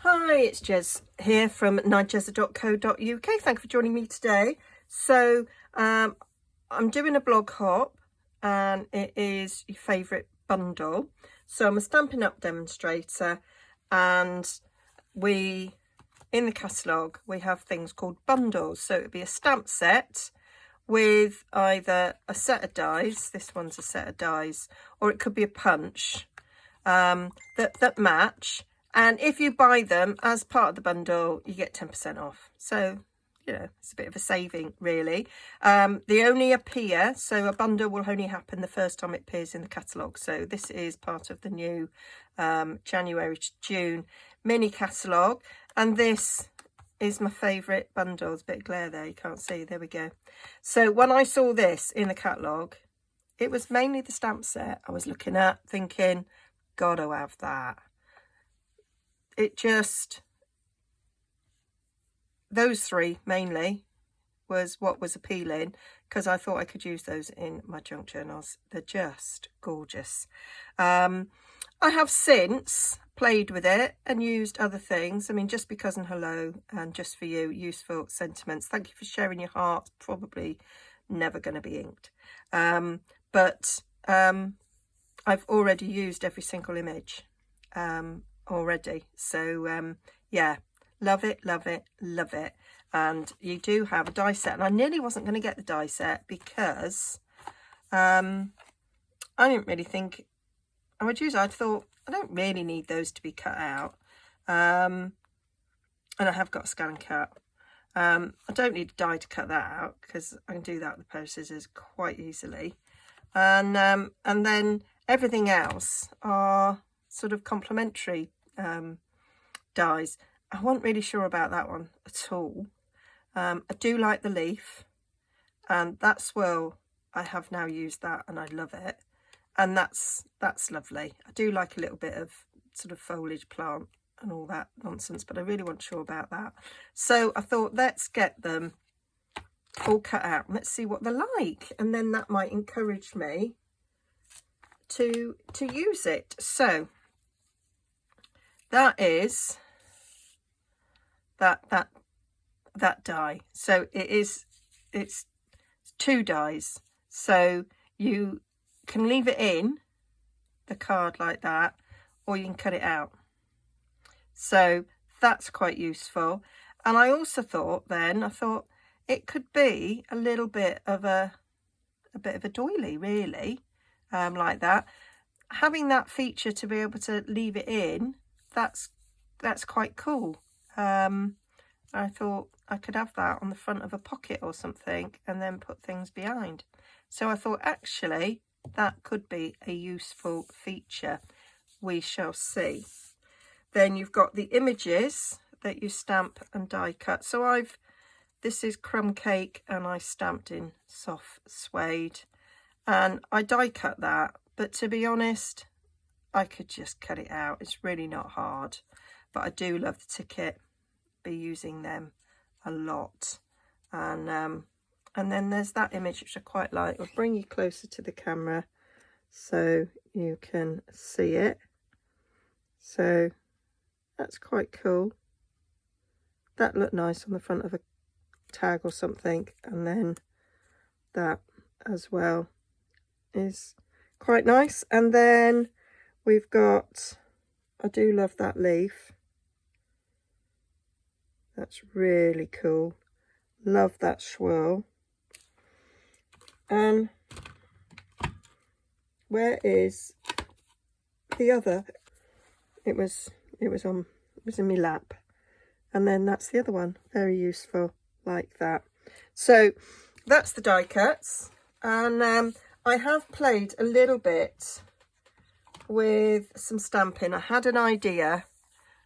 Hi, it's Jez here from Nigezza.co.uk. Thank you for joining me today. So I'm doing a blog hop and it is your favourite bundle. So I'm a Stampin' Up demonstrator, and in the catalogue we have things called bundles. So it would be a stamp set with either a set of dies, this one's a set of dies, or it could be a punch that match. And if you buy them as part of the bundle, you get 10% off. So, you know, it's a bit of a saving, really. They only appear, so a bundle will only happen the first time it appears in the catalogue. So this is part of the new January to June mini catalogue. And this is my favourite bundle. There's a bit of glare there, you can't see. There we go. So when I saw this in the catalogue, it was mainly the stamp set I was looking at, thinking, gotta have that. It just, those three mainly was what was appealing, because I thought I could use those in my junk journals. They're just gorgeous. I have since played with it and used other things. I mean, Just Because and Hello and Just For You, Useful Sentiments. Thank you for sharing your heart. Probably never going to be inked. But I've already used every single image already. So yeah, love it, love it, love it. And you do have a die set, and I nearly wasn't going to get the die set because I didn't really think I would use it. I thought I don't really need those to be cut out, and I have got a scan and cut. I don't need a die to cut that out because I can do that with the post scissors quite easily. And then everything else are sort of complementary dies. I wasn't really sure about that one at all. I do like the leaf, and that swirl, I have now used that and I love it, and that's lovely. I do like a little bit of sort of foliage plant and all that nonsense, but I really wasn't sure about that. So I thought, let's get them all cut out and let's see what they're like, and then that might encourage me to use it. So that is that die. So it's two dies, so you can leave it in the card like that, or you can cut it out. So that's quite useful. And I also thought it could be a little bit of a doily, really, like that. Having that feature to be able to leave it in, that's quite cool. I thought I could have that on the front of a pocket or something and then put things behind. So I thought, actually, that could be a useful feature. We shall see. Then you've got the images that you stamp and die cut. So this is Crumb Cake, and I stamped in soft suede, and I die cut that. But to be honest, I could just cut it out. It's really not hard, but I do love the ticket. Be using them a lot. And then there's that image which I quite like. I'll bring you closer to the camera so you can see it. So that's quite cool. That looked nice on the front of a tag or something, and then that as well is quite nice. And then we've got, I do love that leaf. That's really cool. Love that swirl. And where is the other? It was in my lap. And then that's the other one. Very useful, like that. So that's the die cuts. And I have played a little bit with some stamping. I had an idea,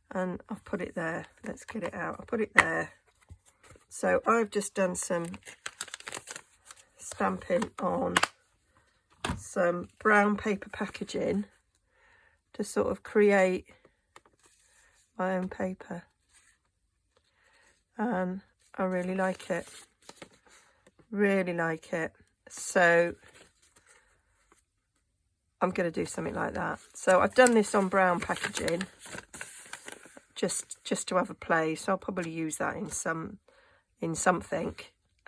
and I've put it there. Let's get it out. I'll put it there. So I've just done some stamping on some brown paper packaging to sort of create my own paper, and I really like it. Really like it. So I'm going to do something like that. So I've done this on brown packaging. just to have a play. So I'll probably use that in something,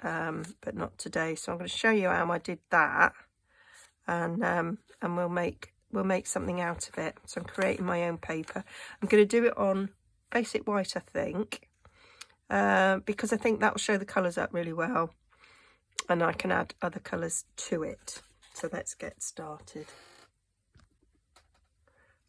but not today. So I'm going to show you how I did that, and we'll make something out of it. So I'm creating my own paper. I'm going to do it on basic white, I think, because I think that will show the colours up really well, and I can add other colours to it. So let's get started.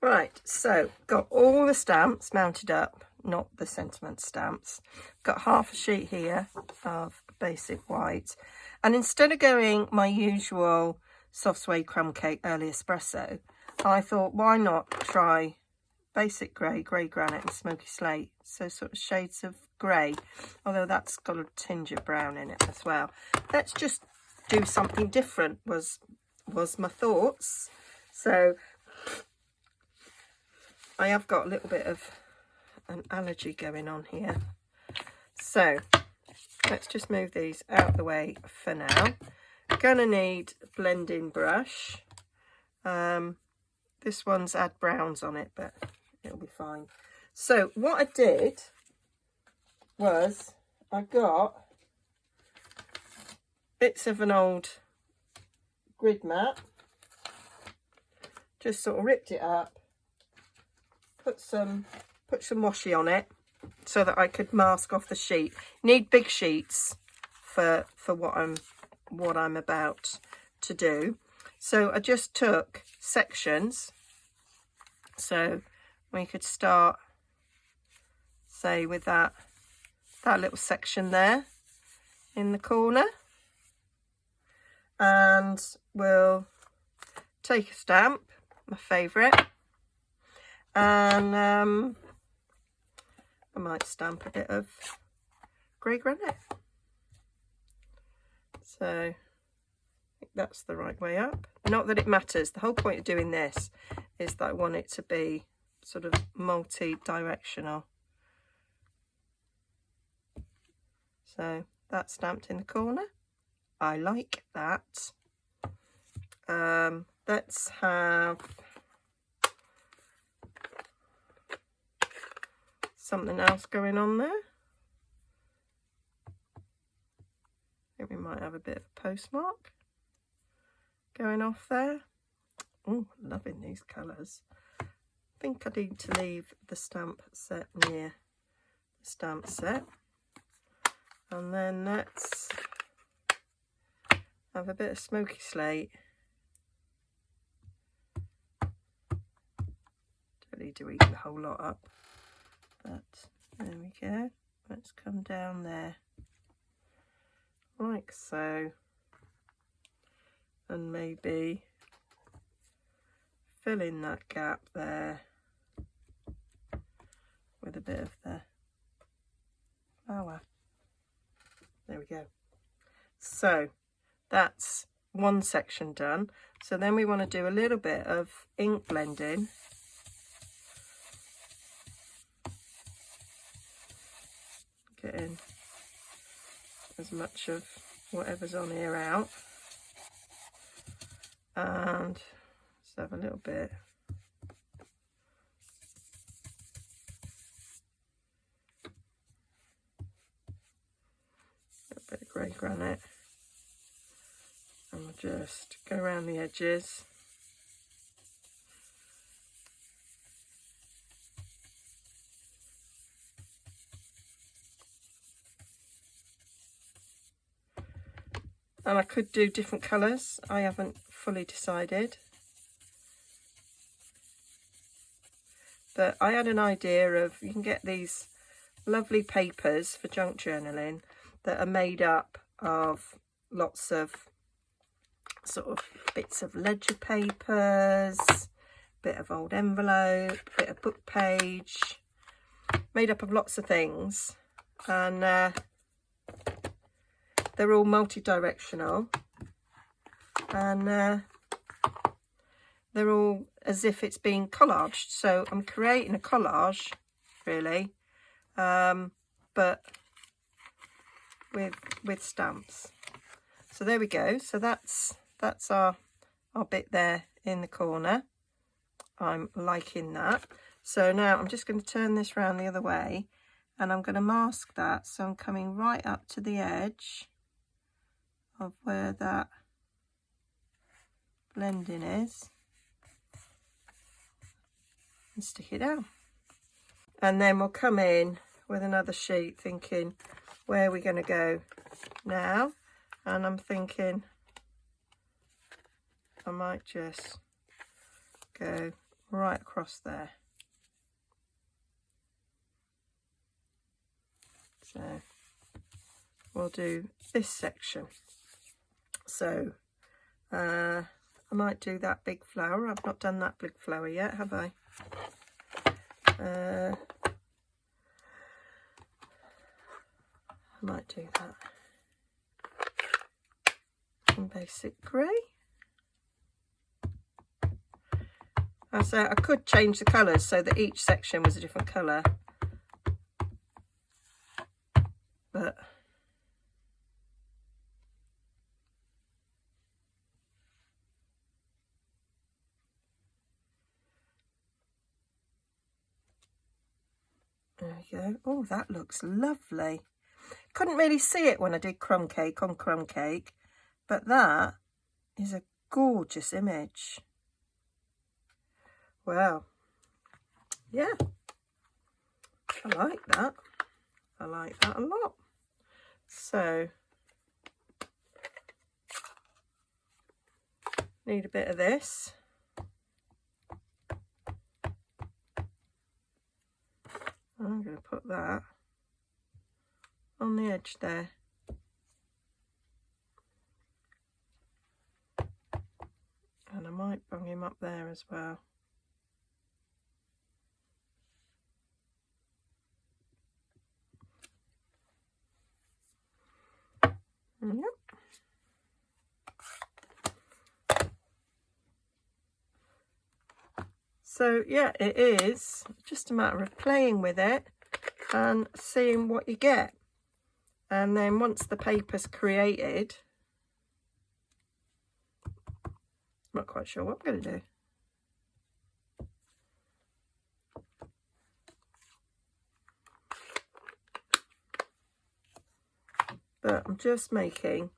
Right, so got all the stamps mounted up, not the sentiment stamps. Got half a sheet here of basic white, and instead of going my usual soft suede crumb cake early espresso, I thought, why not try basic grey, grey granite and smoky slate, so sort of shades of grey, although that's got a tinge of brown in it as well. Let's just do something different was my thoughts. So I have got a little bit of an allergy going on here, so let's just move these out of the way for now. Gonna need a blending brush. This one's had browns on it, but it'll be fine. So what I did was I got bits of an old grid map, just sort of ripped it up, put some washi on it so that I could mask off the sheet. You need big sheets for what I'm about to do. So I just took sections, so we could start, say, with that little section there in the corner, and we'll take a stamp, my favourite, and I might stamp a bit of grey granite. So I think that's the right way up. Not that it matters. The whole point of doing this is that I want it to be sort of multi-directional. So that's stamped in the corner. I like that. Let's have something else going on there. I think we might have a bit of a postmark going off there. Oh, loving these colours. I think I need to leave the stamp set near the stamp set. And then let's have a bit of smoky slate. Don't need to eat the whole lot up, but there we go. Let's come down there like so, and maybe fill in that gap there with a bit of the flower. There we go. So that's one section done. So then we want to do a little bit of ink blending. Getting as much of whatever's on here out. And let's have a little bit. A bit of grey granite. And we'll just go around the edges. And I could do different colours. I haven't fully decided. But I had an idea of, you can get these lovely papers for junk journaling that are made up of lots of sort of bits of ledger papers, bit of old envelope, bit of book page, made up of lots of things, and they're all multi-directional, and they're all as if it's being collaged. So I'm creating a collage, really, but with stamps. So there we go. So that's our bit there in the corner. I'm liking that. So now I'm just going to turn this round the other way, and I'm going to mask that. So I'm coming right up to the edge of where that blending is and stick it down. And then we'll come in with another sheet thinking, where are we going to go now? And I'm thinking I might just go right across there. So we'll do this section. So I might do that big flower. I've not done that big flower yet, have I? I might do that in basic grey. So I could change the colours so that each section was a different colour, but there we go. Oh, that looks lovely. Couldn't really see it when I did crumb cake on crumb cake, but that is a gorgeous image. Well, yeah, I like that. I like that a lot. So, need a bit of this. I'm going to put that on the edge there. And I might bung him up there as well. Yep. So yeah, it is just a matter of playing with it and seeing what you get. And then once the paper's created, I'm not quite sure what I'm going to do. But I'm just making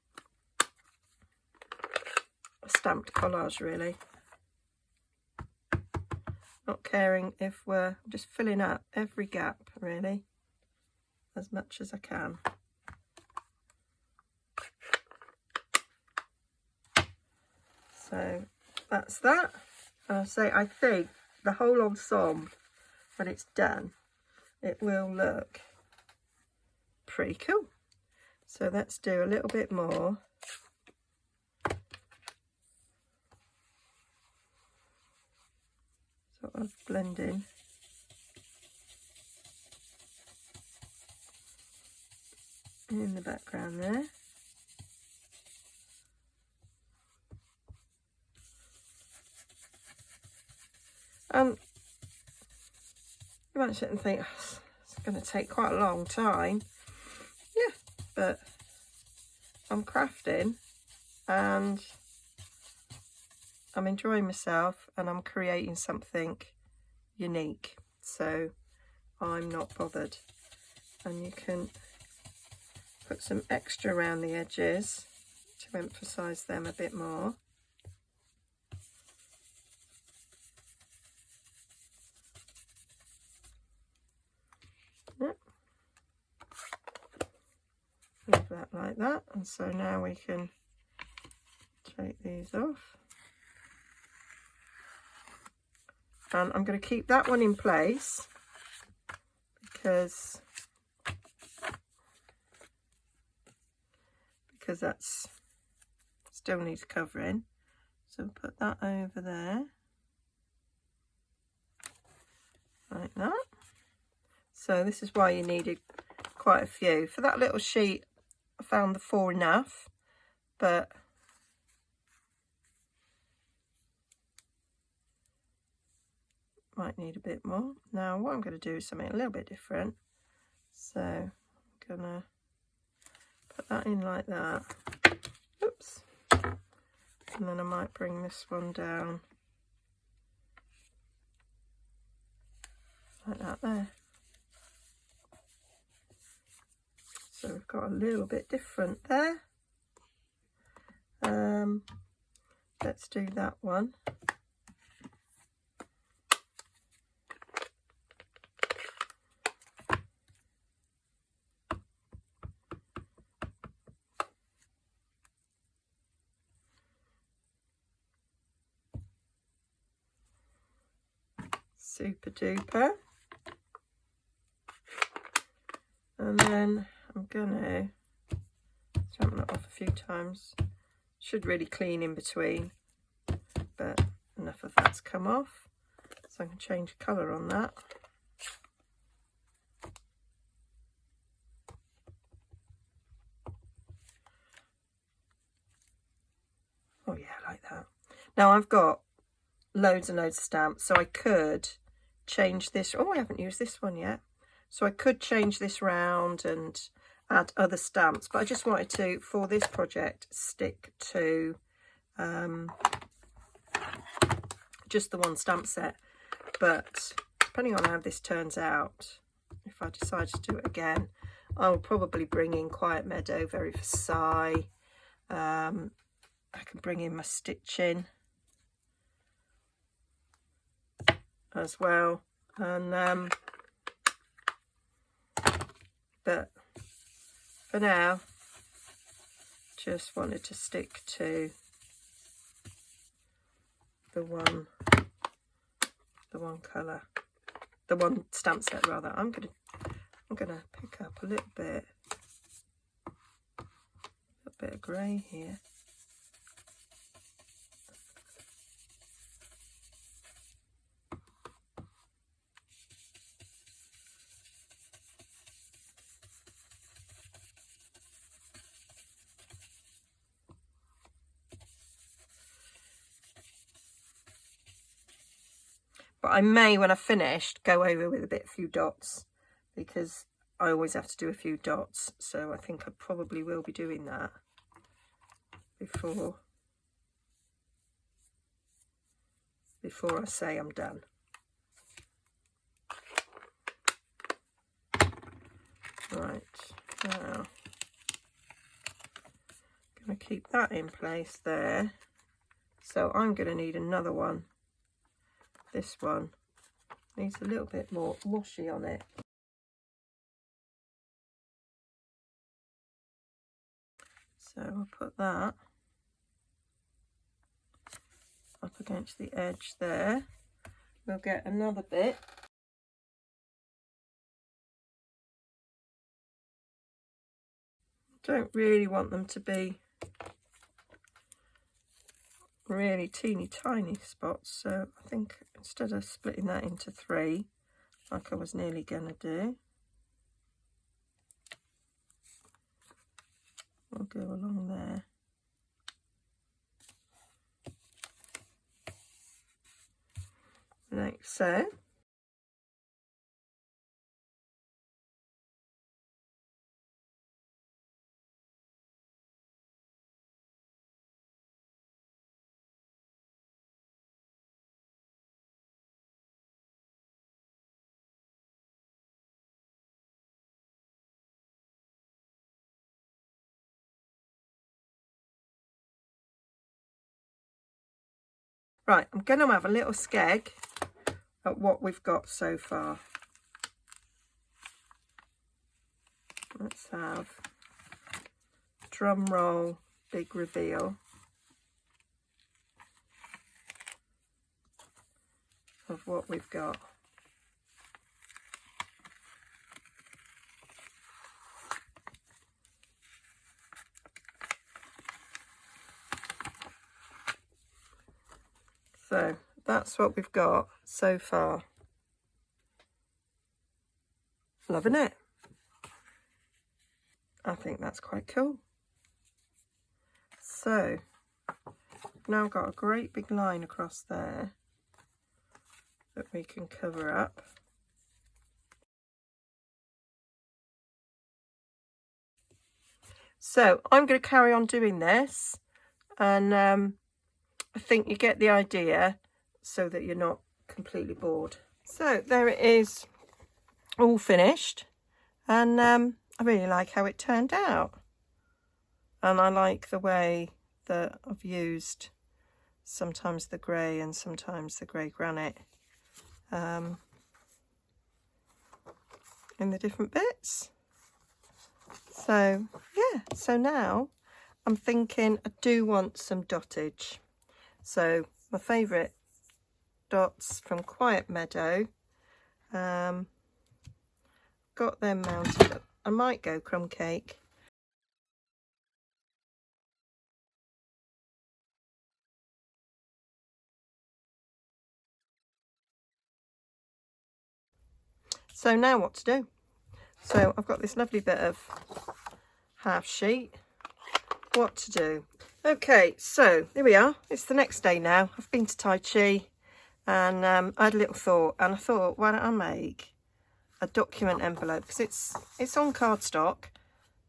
a stamped collage, really. Not caring if we're just filling up every gap, really, as much as I can. So that's that. And I say, I think the whole ensemble, when it's done, it will look pretty cool. So let's do a little bit more. Sort of blending. In the background there. You might sit and think, oh, it's going to take quite a long time. Yeah, but I'm crafting and I'm enjoying myself and I'm creating something unique. So I'm not bothered. And you can put some extra around the edges to emphasize them a bit more. Yep. Leave that like that. And so now we can take these off. And I'm going to keep that one in place because that's still needs covering. So put that over there like that. So this is why you needed quite a few. For that little sheet I found the 4 enough, but might need a bit more. Now what I'm going to do is something a little bit different. So I'm going to put that in like that. Oops. And then I might bring this one down like that there. So we've got a little bit different there. Let's do that one. Super duper. And then I'm gonna stamp that off a few times. Should really clean in between, but enough of that's come off, so I can change colour on that. Oh yeah, I like that. Now I've got loads and loads of stamps, so I could change this. Oh, I haven't used this one yet, so I could change this round and add other stamps, but I just wanted to, for this project, stick to just the one stamp set. But depending on how this turns out, if I decide to do it again, I'll probably bring in Quiet Meadow, Very Versailles. I can bring in my stitching as well, and but for now, just wanted to stick to the one colour, the one stamp set rather. I'm gonna pick up a little bit of grey here. But I may, when I've finished, go over with a few dots, because I always have to do a few dots. So I think I probably will be doing that before I say I'm done. Right, now I'm going to keep that in place there. So I'm going to need another one. This one needs a little bit more washi on it. So I'll put that up against the edge there. We'll get another bit. Don't really want them to be really teeny tiny spots, so I think instead of splitting that into 3 like I was nearly gonna do, I'll go along there. Like so. Right, I'm going to have a little skeg at what we've got so far. Let's have drum roll, big reveal of what we've got. So that's what we've got so far. Loving it. I think that's quite cool. So now I've got a great big line across there that we can cover up. So I'm going to carry on doing this, and I think you get the idea so that you're not completely bored. So there it is, all finished, and I really like how it turned out, and I like the way that I've used sometimes the grey and sometimes the grey granite in the different bits. So yeah, so now I'm thinking I do want some dottage. So my favourite dots from Quiet Meadow, got them mounted up. I might go crumb cake. So now what to do? So I've got this lovely bit of half sheet. What to do? Okay, so here we are. It's the next day now. I've been to Tai Chi, and I had a little thought, and I thought, why don't I make a document envelope, because it's on cardstock,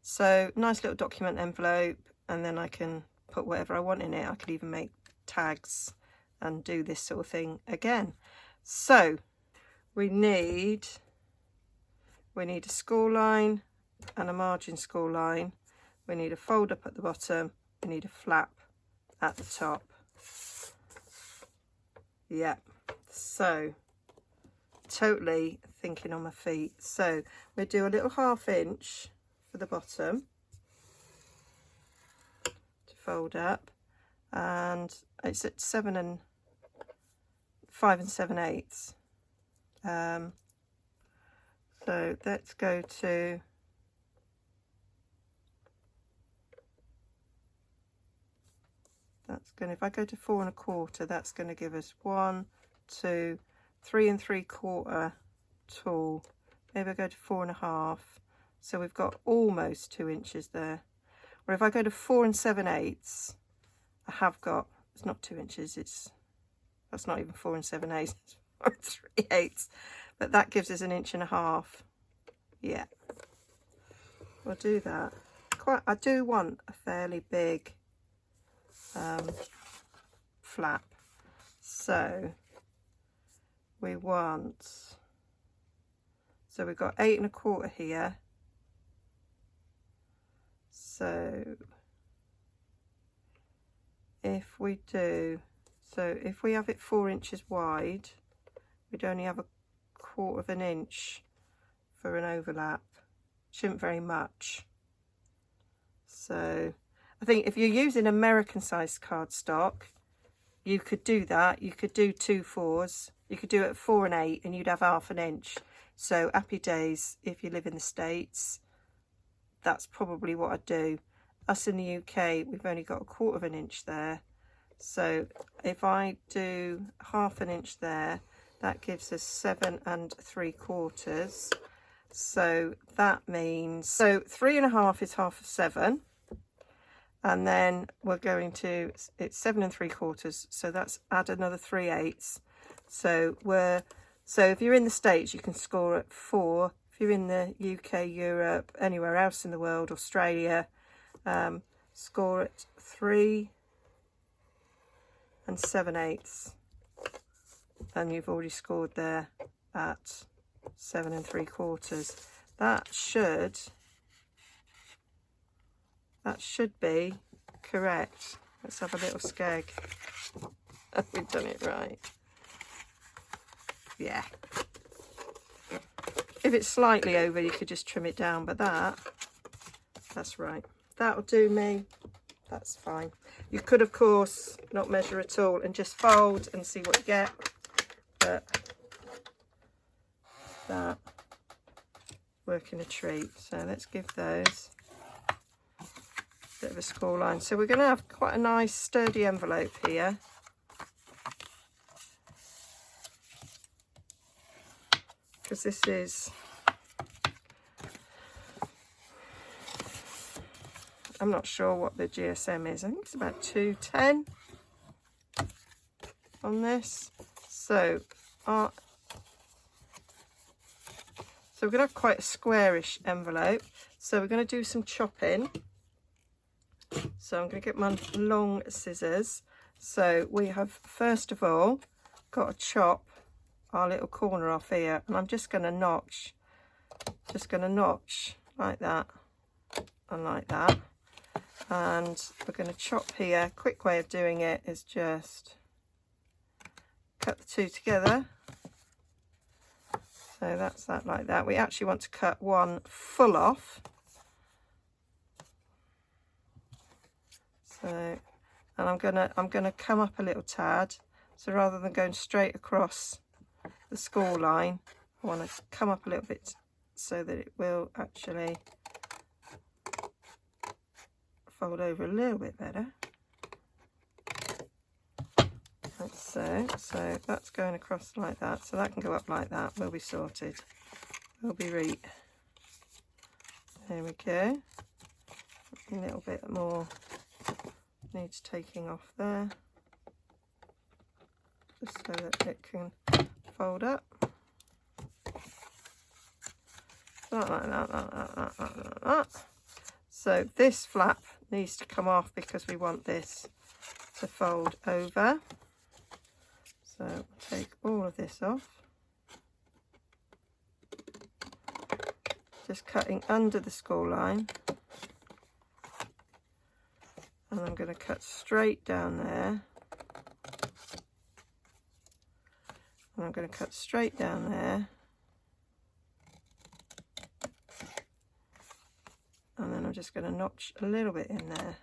so nice little document envelope, and then I can put whatever I want in it. I could even make tags and do this sort of thing again. So we need a score line and a margin score line. We need a fold up at the bottom. We need a flap at the top. Yeah, so totally thinking on my feet. So we do a little 1/2 inch for the bottom to fold up, and it's at 5 7/8. So let's go to if I go to 4 1/4, that's going to give us 1, 2, 3 3/4 tall. Maybe I go to 4 1/2, so we've got almost 2 inches there. Or if I go to 4 7/8, I have got, it's not 2 inches, that's not even 4 7/8, it's 4 3/8, but that gives us 1.5 inches. Yeah, we'll do that. I do want a fairly big flap, so we've got 8 1/4 here, so if we have it 4 inches wide, we'd only have 1/4 inch for an overlap. Shouldn't very much. So I think if you're using American sized cardstock, you could do that. You could do 2 4s. You could do it at 4 and 8, and you'd have 1/2 inch. So happy days if you live in the States. That's probably what I'd do. Us in the UK, we've only got 1/4 inch there. So if I do 1/2 inch there, that gives us 7 3/4. So that means, 3 1/2 is 1/2 of 7. And then we're going to, it's 7 3/4, so that's add another 3/8. So if you're in the States, you can score at 4. If you're in the UK, Europe, anywhere else in the world, Australia, score at 3 7/8. And you've already scored there at 7 3/4. That should be correct. Let's have a little skeg. Have we done it right? Yeah. If it's slightly over, you could just trim it down, but that's right. That'll do me. That's fine. You could, of course, not measure at all and just fold and see what you get, but that working a treat. So let's give those a bit of a score line. So we're going to have quite a nice sturdy envelope here. Because this is, I'm not sure what the GSM is. I think it's about 210 on this. So we're going to have quite a squarish envelope. So we're going to do some chopping. So I'm going to get my long scissors. So we have, first of all, got to chop our little corner off here. And I'm just going to notch just going to notch like that and like that. And we're going to chop here. Quick way of doing it is just cut the two together. So that's that like that. We actually want to cut one full off. So, and I'm gonna come up a little tad. So rather than going straight across the score line, I want to come up a little bit so that it will actually fold over a little bit better. Like so. So that's going across like that. So that can go up like that. We'll be sorted. We'll be right. There we go. A little bit more needs taking off there, just so that it can fold up. Like that. So this flap needs to come off because we want this to fold over. So we'll take all of this off. Just cutting under the score line. And I'm going to cut straight down there. And I'm going to cut straight down there. And then I'm just going to notch a little bit in there.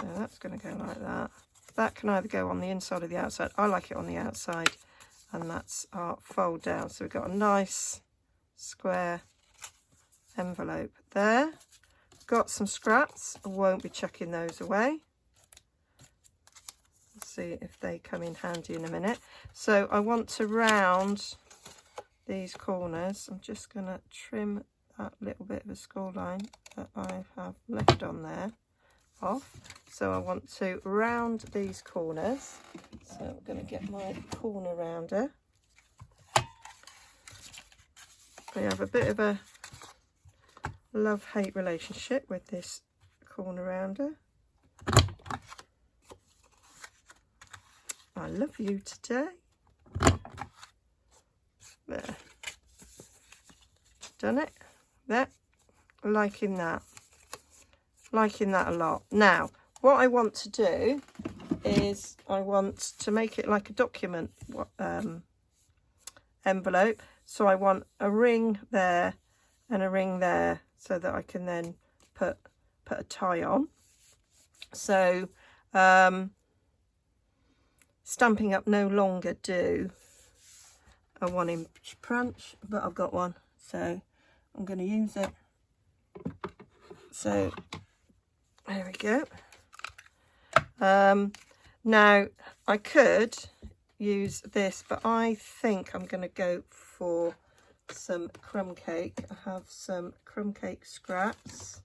So that's going to go like that. That can either go on the inside or the outside. I like it on the outside. And that's our fold down. So we've got a nice square envelope there. Got some scraps. I won't be chucking those away. Let's see if they come in handy in a minute. So I want to round these corners. I'm just going to trim that little bit of a score line that I have left on there off. So I want to round these corners. So I'm going to get my corner rounder. I have a bit of a love-hate relationship with this corner rounder. I love you today. There. Done it. There. Liking that. Liking that a lot. Now, what I want to do is I want to make it like a document envelope. So I want a ring there and a ring there so that I can then put a tie on. So Stampin' Up no longer do a 1-inch branch, but I've got one, so I'm going to use it. So there we go. Now I could use this, but I think I'm going to go for some crumb cake. I have some crumb cake scraps.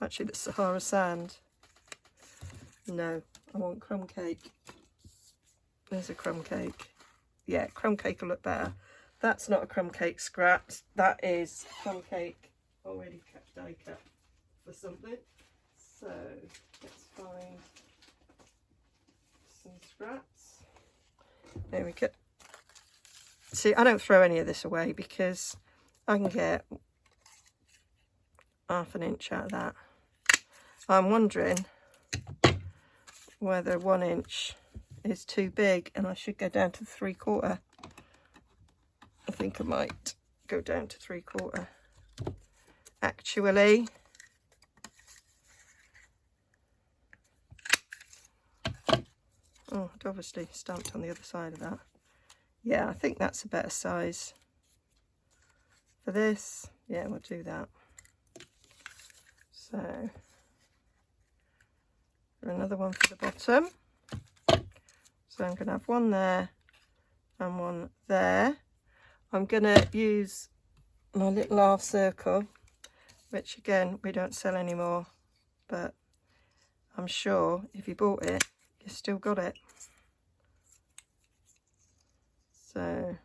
Actually, the Sahara sand. No, I want crumb cake. There's a crumb cake. Yeah, crumb cake will look better. That's not a crumb cake scrap. That is crumb cake already die cut for something. So let's find some scraps. There we go. See, I don't throw any of this away because I can get ½ an inch out of that. I'm wondering whether 1 inch is too big and I should go down to 3/4. I think I might go down to 3/4. Actually, oh, I'd obviously stamped on the other side of that. Yeah, I think that's a better size for this. Yeah, we'll do that. So, another one for the bottom. So I'm going to have one there and one there. I'm going to use my little half circle, which again, we don't sell anymore, but I'm sure if you bought it, you still got it. So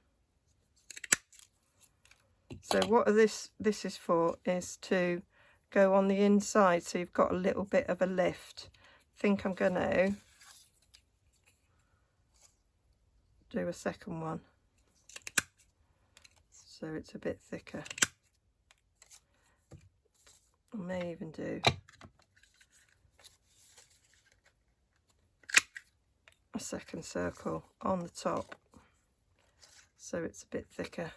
what this is for is to go on the inside, so you've got a little bit of a lift. I think I'm going to do a second one. so it's a bit thicker. I may even do a second circle on the top so it's a bit thicker,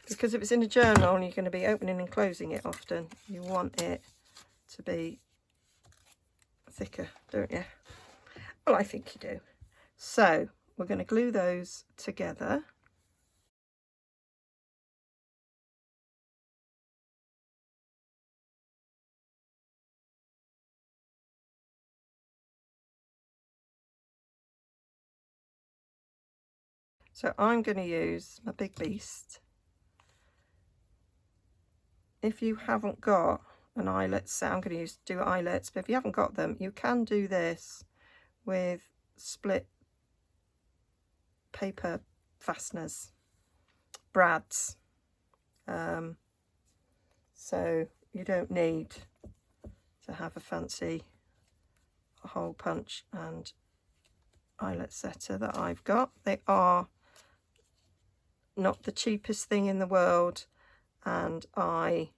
because if it's in a journal and you're going to be opening and closing it often, you want it to be thicker, don't you? Well, I think you do. So we're going to glue those together. So I'm going to use my Big Beast. If you haven't got an eyelet set, I'm going to do eyelets, but if you haven't got them, you can do this with split paper fasteners, brads. So you don't need to have a fancy hole punch and eyelet setter that I've got. They are not the cheapest thing in the world, and I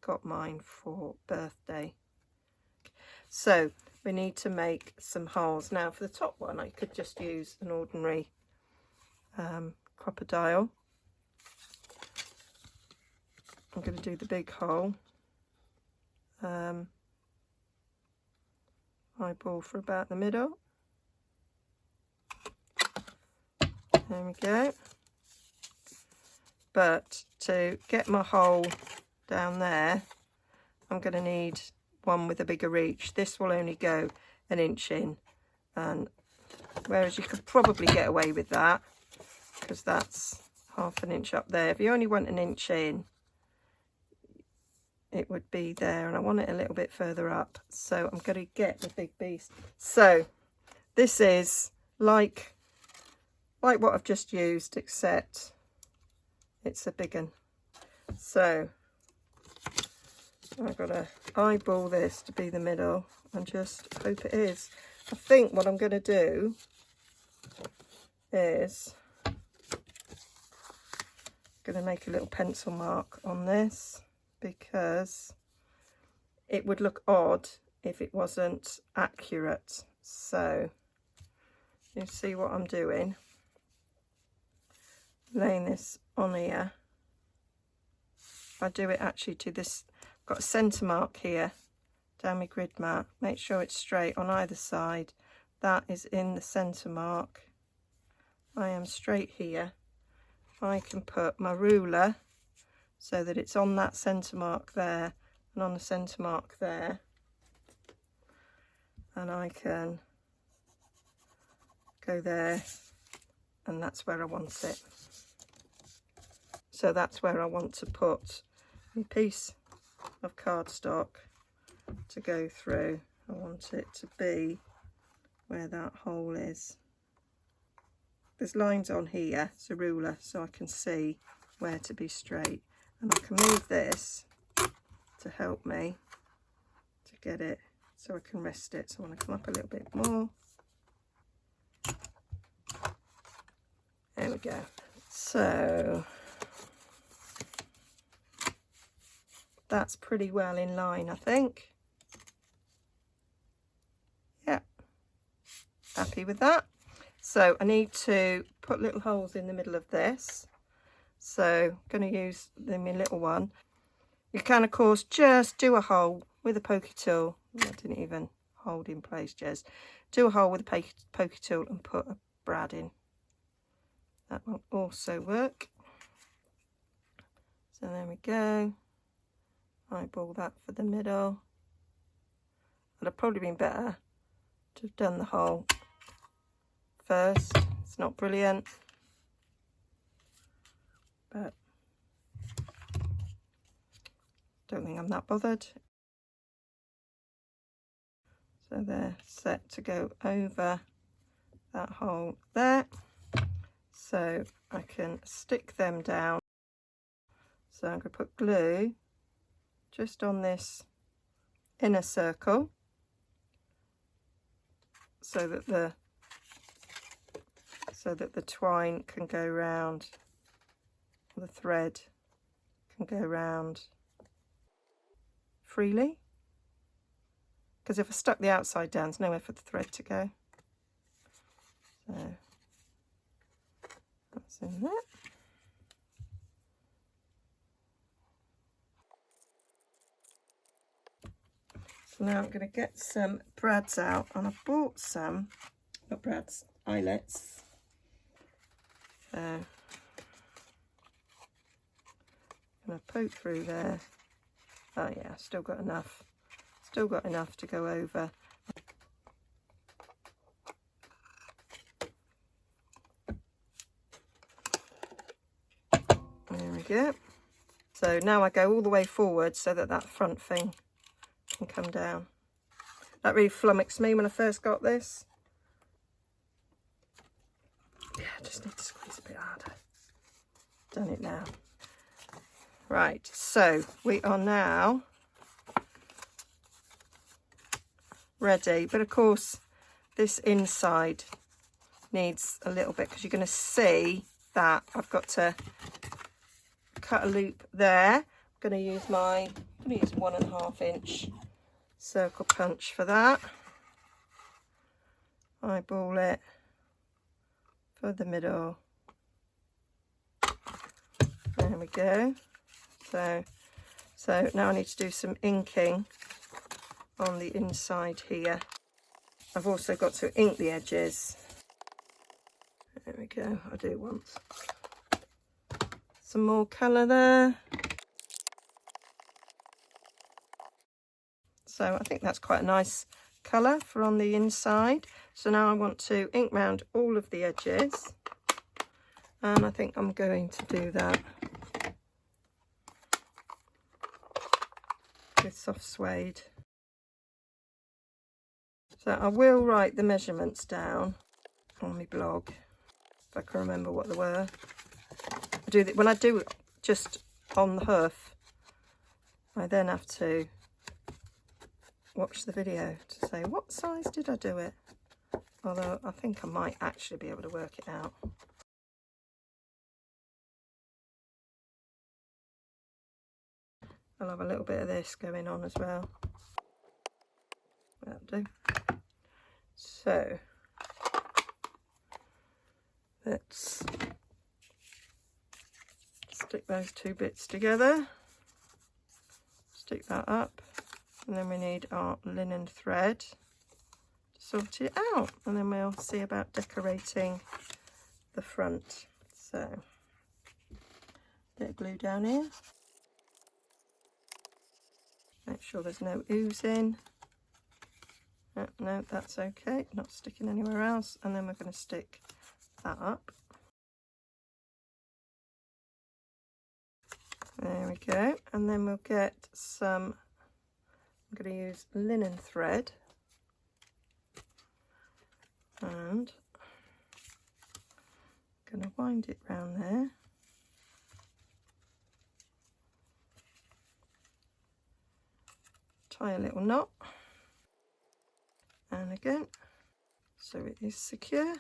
got mine for birthday. So we need to make some holes. Now for the top one, I could just use an ordinary crocodile. I'm going to do the big hole. Eyeball for about the middle. There we go. But to get my hole down there, I'm going to need one with a bigger reach. This will only go 1 inch in, and whereas you could probably get away with that because that's 1/2 inch up there. If you only want 1 inch in, it would be there, and I want it a little bit further up, so I'm going to get the Big Beast. So this is like what I've just used, except it's a big one. So I've got to eyeball this to be the middle and just hope it is. I think what I'm going to do is going to make a little pencil mark on this, because it would look odd if it wasn't accurate. So you see what I'm doing, laying this on here. I do it actually to this, I've got a centre mark here down my grid mat. Make sure it's straight on either side. That is in the centre mark. I am straight here. I can put my ruler so that it's on that centre mark there and on the centre mark there, and I can go there, and that's where I want it. So that's where I want to put a piece of cardstock to go through. I want it to be where that hole is. There's lines on here, it's a ruler, so I can see where to be straight, and I can move this to help me to get it so I can rest it. So I want to come up a little bit more. There we go. So that's pretty well in line, I think. Yeah, happy with that. So I need to put little holes in the middle of this. So I'm going to use my little one. You can, of course, just do a hole with a pokey tool. I didn't even hold in place, Jez. Do a hole with a pokey tool and put a brad in. That will also work. So there we go. Eyeball that for the middle. Would have probably been better to have done the hole first. It's not brilliant, but don't think I'm that bothered. So they're set to go over that hole there, so I can stick them down. So I'm going to put glue just on this inner circle so that the twine can go round the thread can go around freely, because if I stuck the outside down, there's nowhere for the thread to go. So that's in there. So now I'm going to get some brads out, and I bought some, not brads, eyelets. So I'm going to poke through there. Oh yeah, still got enough to go over. There we go. So now I go all the way forward so that that front thing can come down. That really flummoxed me when I first got this. Yeah, I just need to squeeze a bit harder. Done it now. Right, so we are now ready, but of course this inside needs a little bit, because you're going to see that I've got to cut a loop there. I'm going to use 1.5 inch circle punch for that. Eyeball it for the middle. There we go. So now I need to do some inking on the inside here. I've also got to ink the edges. There we go. I do want some more colour there. So I think that's quite a nice colour for on the inside. So now I want to ink round all of the edges, and I think I'm going to do that with soft suede. So I will write the measurements down on my blog if I can remember what they were. When I do it just on the hoof, I then have to watch the video to say what size did I do it. Although I think I might actually be able to work it out. I'll have a little bit of this going on as well. That'll do. So let's stick those two bits together, stick that up, and then we need our linen thread to sort it out, and then we'll see about decorating the front. So bit of glue down here, make sure there's no oozing. No, that's okay, not sticking anywhere else. And then we're going to stick that up. There we go. And then we'll get some, I'm going to use linen thread, and I'm going to wind it round there. Tie a little knot. And again, so it is secure.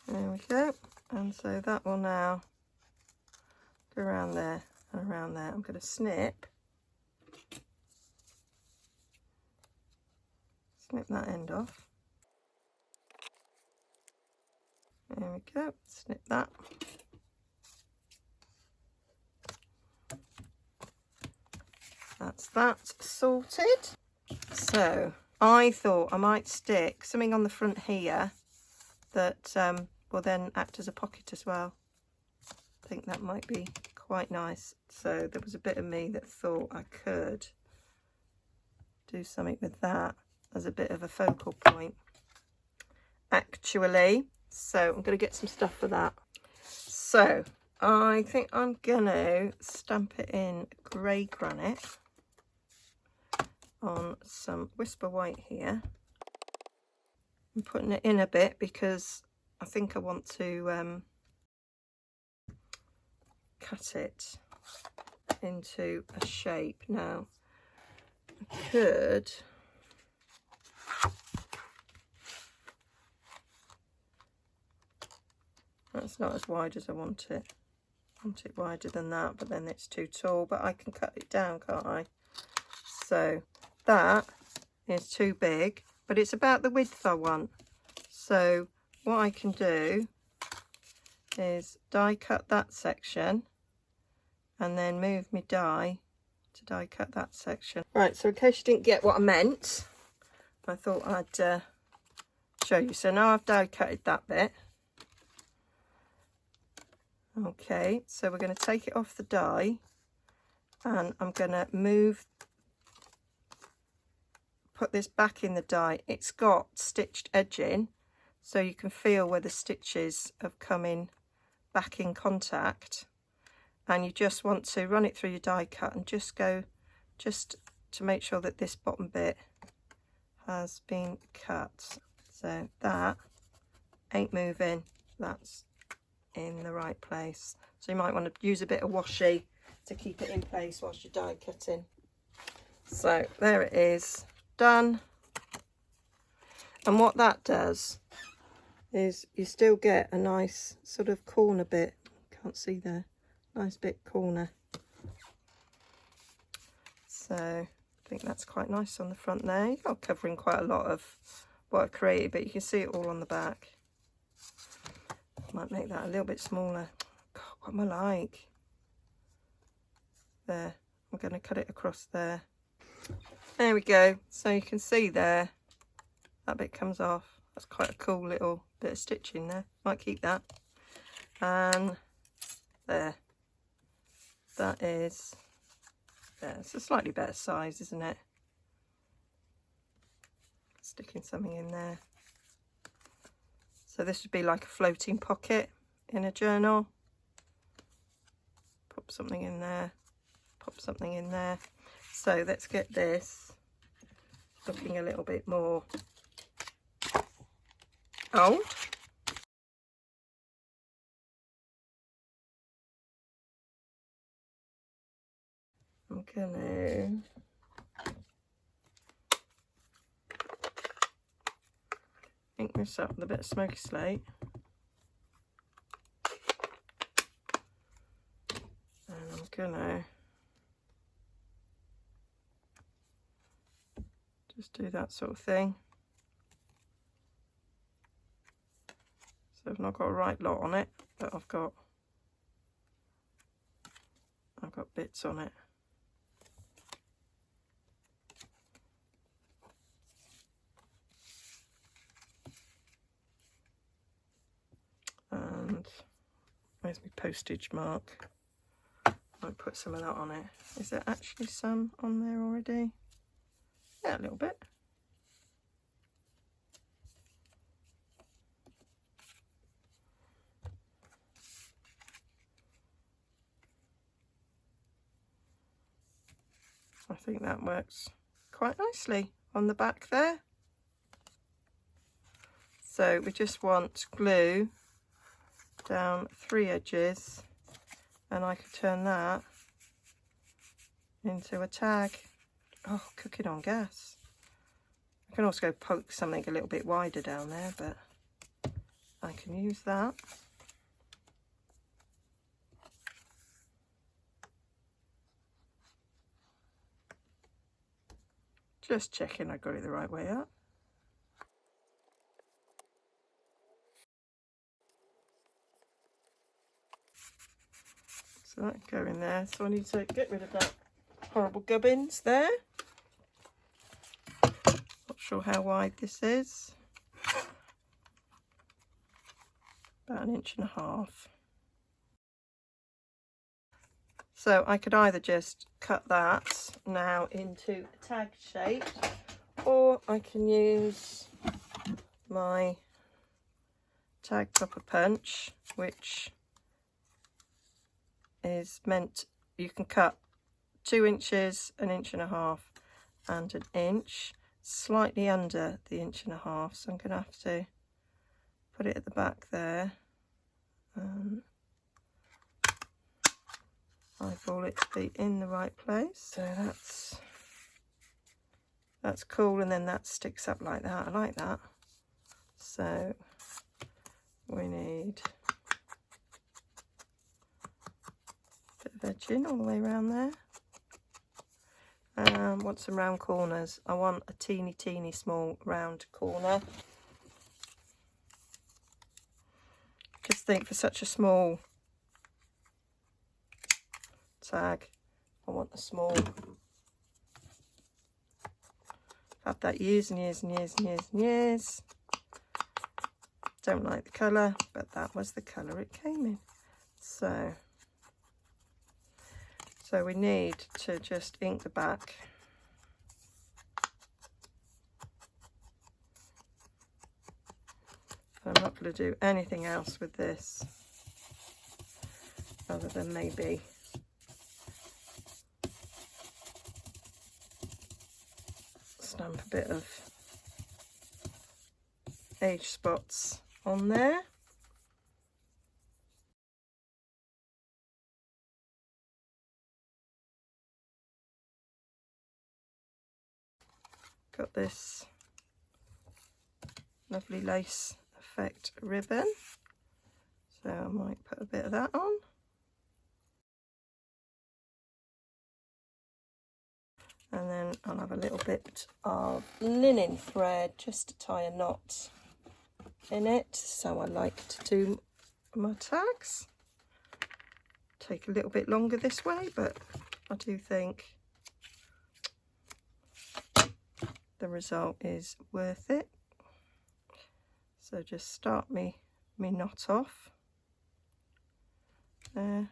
There we go. And so that will now go around there and around there. I'm going to snip that end off. There we go. Snip that. That's that sorted. So I thought I might stick something on the front here that will then act as a pocket as well. I think that might be quite nice. So there was a bit of me that thought I could do something with that as a bit of a focal point, actually. So I'm going to get some stuff for that. So I think I'm going to stamp it in grey granite on some Whisper White here. I'm putting it in a bit because I think I want to cut it into a shape. Now I could That's not as wide as I want it. I want it wider than that, but then it's too tall. But I can cut it down, can't I? So that is too big, but it's about the width I want. So what I can do is die cut that section and then move my die to die cut that section. Right, so in case you didn't get what I meant, I thought I'd show you. So now I've die cutted that bit. Okay, so we're going to take it off the die and I'm going to put this back in the die. It's got stitched edging, so you can feel where the stitches have come in back in contact, and you just want to run it through your die cut and just to make sure that this bottom bit has been cut. So that ain't moving, that's in the right place. So you might want to use a bit of washi to keep it in place whilst you're die cutting. So there it is, done. And what that does is you still get a nice sort of corner bit, can't see there, nice bit corner. So I think that's quite nice on the front there. You're not covering quite a lot of what I created, but you can see it all on the back. Might make that a little bit smaller. God, what am I like? There, I'm going to cut it across there. There we go. So you can see there, that bit comes off. That's quite a cool little bit of stitching there. Might keep that. And there. That is there. It's a slightly better size, isn't it? Sticking something in there. So this would be like a floating pocket in a journal. Pop something in there. Pop something in there. So let's get this looking a little bit more old. I'm gonna ink this up with a bit of smoky slate. And I'm gonna just do that sort of thing. So I've not got a right lot on it, but I've got bits on it. And where's my postage mark? I'll put some of that on it. Is there actually some on there already? Yeah, a little bit. I think that works quite nicely on the back there. So we just want glue down 3 edges, and I could turn that into a tag. Oh, cooking on gas. I can also go poke something a little bit wider down there, but I can use that. Just checking I got it the right way up. So that can go in there. So I need to get rid of that horrible gubbins there. Not sure how wide this is. About 1.5 inches. So I could either just cut that now into a tag shape, or I can use my tag proper punch, which is meant, you can cut 2 inches, 1.5 inches and 1 inch, slightly under the 1.5 inches. So I'm going to have to put it at the back there. Eyeball it to be in the right place. So that's cool, and then that sticks up like that. I like that. So we need edging all the way around there. Want some round corners. I want a teeny small round corner. Just think for such a small tag, I want a small. I've had that years and years and years and years and years. Don't like the colour, but that was the colour it came in. So we need to just ink the back. I'm not going to do anything else with this other than maybe stamp a bit of age spots on there. Got this lovely lace effect ribbon, so I might put a bit of that on. And then I'll have a little bit of linen thread just to tie a knot in it. So I like to do my tags. Take a little bit longer this way, but I do think the result is worth it. So just start me knot off there.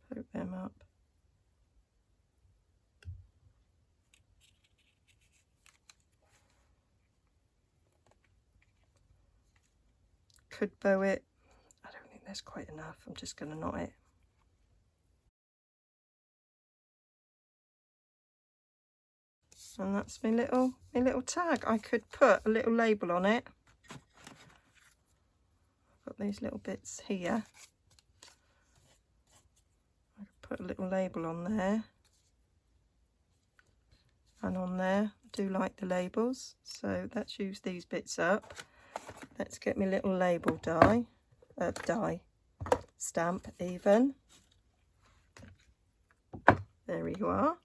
Poke them up. Could bow it. I don't think there's quite enough. I'm just going to knot it. And that's my little tag. I could put a little label on it. I've got these little bits here. I could put a little label on there. And on there. I do like the labels. So let's use these bits up. Let's get my little label stamp even. There you are.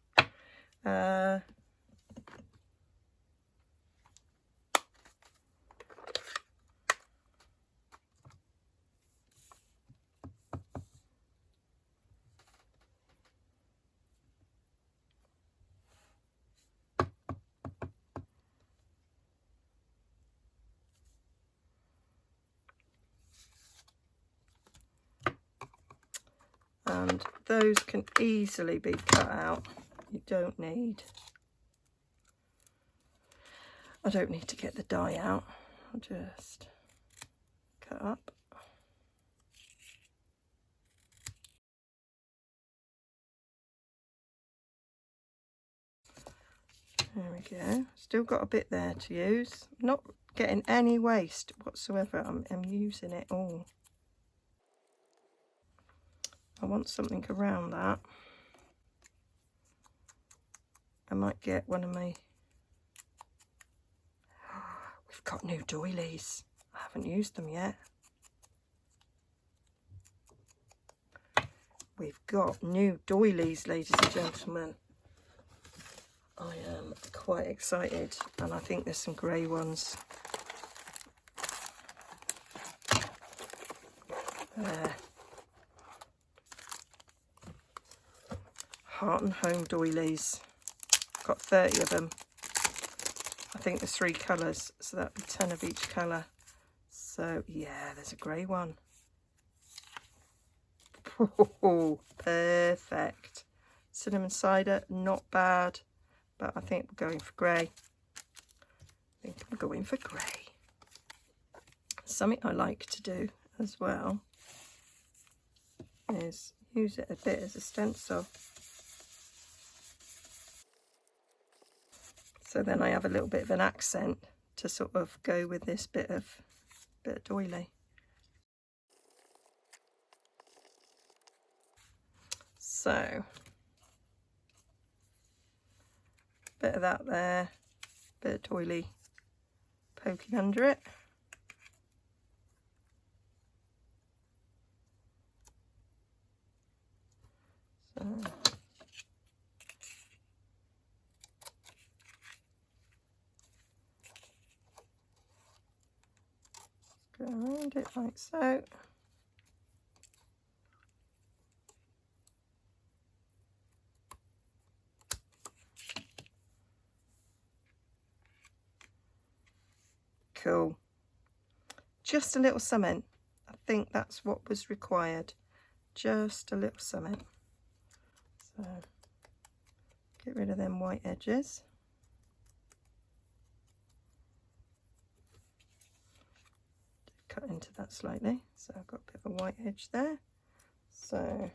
And those can easily be cut out. You don't need, I don't need to get the die out. I'll just cut up. There we go. Still got a bit there to use. Not getting any waste whatsoever. I'm using it all. I want something around that. I might get one of my... We've got new doilies. I haven't used them yet. We've got new doilies, ladies and gentlemen. I am quite excited, and I think there's some grey ones. There. Heart and Home doilies. Got 30 of them. I think there's 3 colours, so that'd be 10 of each colour. So yeah, there's a grey one. Oh, perfect. Cinnamon cider, not bad, but I think we're going for grey. I think I'm going for grey. Something I like to do as well is use it a bit as a stencil. So then I have a little bit of an accent to sort of go with this bit of doily. So, bit of that there, bit of doily poking under it. So go around it like so. Cool. Just a little something. I think that's what was required. Just a little something. So get rid of them white edges. Cut into that slightly. So I've got a bit of a white edge there. So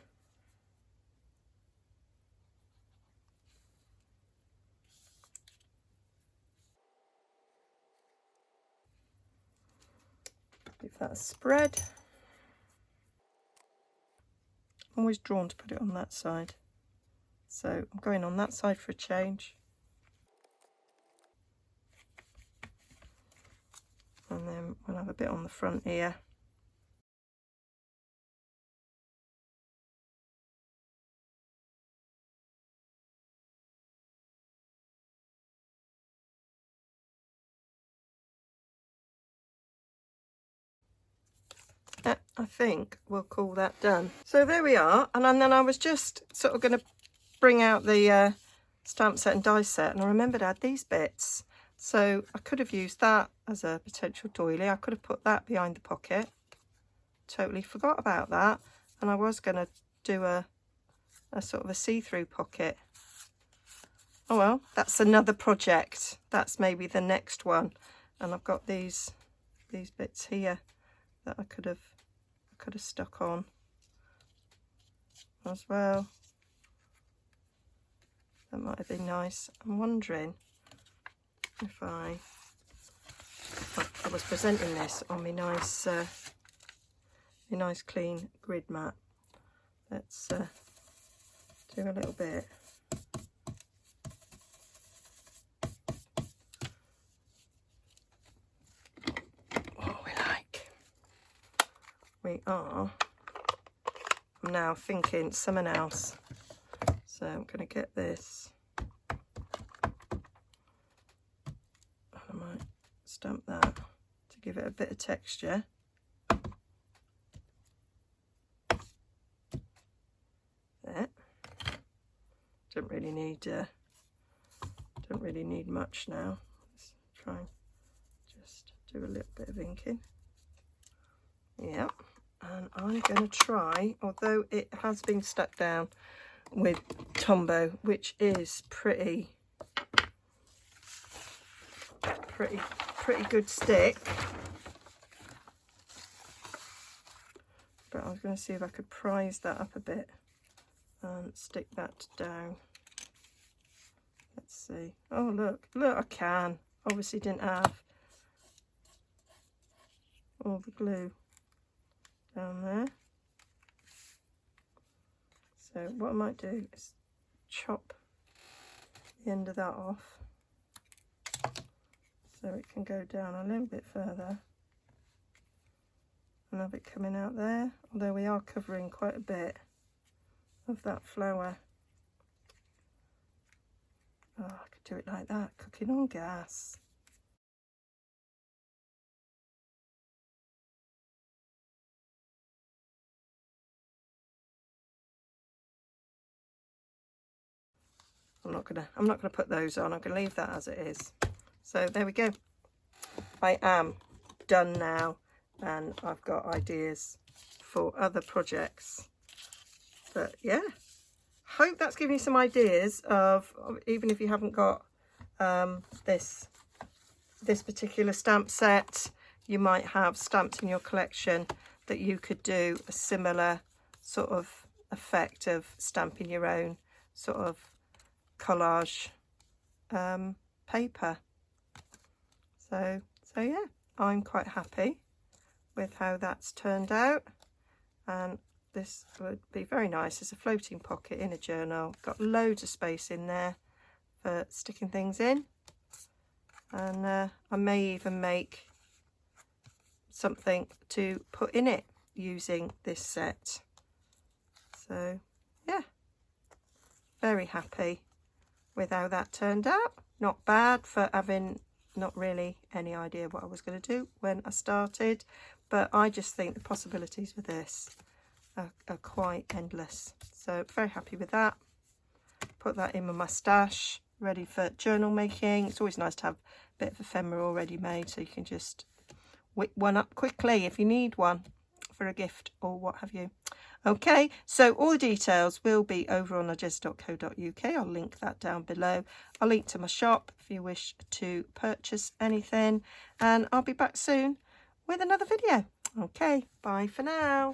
give that a spread. I'm always drawn to put it on that side. So I'm going on that side for a change. And then we'll have a bit on the front here. I think we'll call that done. So there we are. And then I was just sort of going to bring out the stamp set and die set, and I remembered I had these bits. So I could have used that as a potential doily. I could have put that behind the pocket. Totally forgot about that. And I was going to do a sort of a see-through pocket. Oh well, that's another project. That's maybe the next one. And I've got these bits here that I could have stuck on as well. That might have been nice. I'm wondering if I was presenting this on my nice clean grid mat. Let's do a little bit. What we like. We are now thinking something else. So I'm going to get this. I might stamp that to give it a bit of texture. There. Don't really need much now. Let's try and just do a little bit of inking. Yep. And I'm going to try, although it has been stuck down with Tombow, which is pretty good stick, but I was going to see if I could prise that up a bit and stick that down. Let's see. Oh look, I can. Obviously didn't have all the glue down there. So what I might do is chop the end of that off so it can go down a little bit further and have it coming out there, although we are covering quite a bit of that flower. Oh, I could do it like that, cooking on gas. I'm not gonna put those on. I'm gonna leave that as it is. So there we go. I am done now, and I've got ideas for other projects. But yeah, hope that's given you some ideas of even if you haven't got this particular stamp set, you might have stamps in your collection that you could do a similar sort of effect of stamping your own sort of collage paper. So yeah, I'm quite happy with how that's turned out, and this would be very nice as a floating pocket in a journal. Got loads of space in there for sticking things in, and I may even make something to put in it using this set. So yeah, very happy with how that turned out. Not bad for having not really any idea what I was going to do when I started, but I just think the possibilities with this are quite endless. So very happy with that. Put that in with my stash, ready for journal making. It's always nice to have a bit of ephemera already made, so you can just whip one up quickly if you need one for a gift or what have you. Okay, so all the details will be over on nigezza.co.uk. I'll link that down below. I'll link to my shop if you wish to purchase anything, and I'll be back soon with another video. Okay, bye for now.